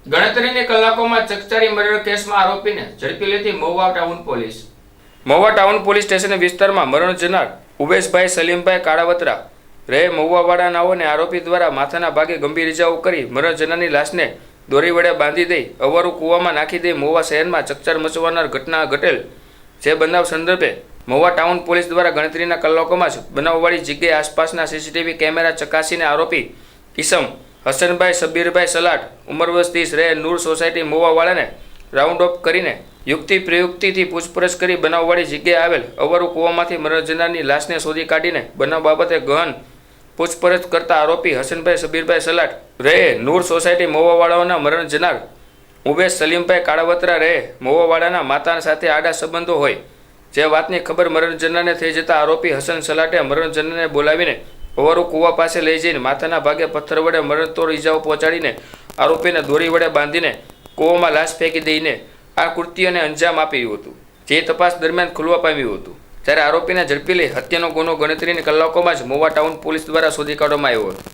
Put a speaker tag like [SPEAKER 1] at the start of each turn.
[SPEAKER 1] ગણતરીની કલાકોમાં ચકચારી મર્ડર કેસમાં આરોપીને ઝડપી લેતી Mahuva town police. Mahuva town police station વિસ્તારમાં મરણ જનાર ઉવેશભાઈ સલીમભાઈ કાળાવતરા રહે મહુવાવાળાનાઓને આરોપી દ્વારા માથાના ભાગે ગંભીર ઇજાઓ કરી મરણ જનારની લાશને દોરી વડે બાંધી દઈ અવારું કૂવામાં નાખી દઈ મહુવા શહેરમાં ચકચાર મચવનાર ઘટના ઘટેલ. જે બનાવ સંદર્ભે મહુવા ટાઉન પોલીસ દ્વારા ગણતરીના કલાકોમાં જ બનાવવાળી જગ્યાએ આસપાસના સીસીટીવી કેમેરા ચકાસીને આરોપી ઈસમ હસનભાઈ શબીરભાઈ સલાટ ઉંમર વર્ષ 30 રહે નૂર સોસાયટી મહુવાવાળાને રાઉન્ડ અપ કરીને યુક્તિ પ્રયુક્તિથી પૂછપરછ કરી બનાવવાળી જગ્યાએ આવેલ અવારું કૂવામાંથી મરણ જનારની લાશને શોધી કાઢીને બનાવ બાબતે ગહન પૂછપરછ કરતા આરોપી હસનભાઈ શબીરભાઈ સલાટ રહે નૂર સોસાયટી મહુવાવાળાઓના મરણ જનાર ઉવેશ સલીમભાઈ કાળાવતરા રહે મહુવાવાળાના માતા સાથે આડા સંબંધો હોય જે વાતની ખબર મરણ જનારને થઈ જતા આરોપી હસન સલાટે મરણ જનારને બોલાવીને અવારું કૂવા પાસે લઈ જઈને માથાના ભાગે પથ્થર વડે મરણતોડ ઇજાઓ પહોંચાડીને આરોપીને દોરી વડે બાંધીને કૂવામાં લાશ ફેંકી દઈને આ કૃત્યને અંજામ આપ્યું હતું, જે તપાસ દરમિયાન ખુલવા પામ્યું હતું. જ્યારે આરોપીને ઝડપી લઈ હત્યાનો ગુનો ગણતરીની કલાકોમાં જ મહુવા ટાઉન પોલીસ દ્વારા શોધી કાઢવામાં આવ્યો હતો.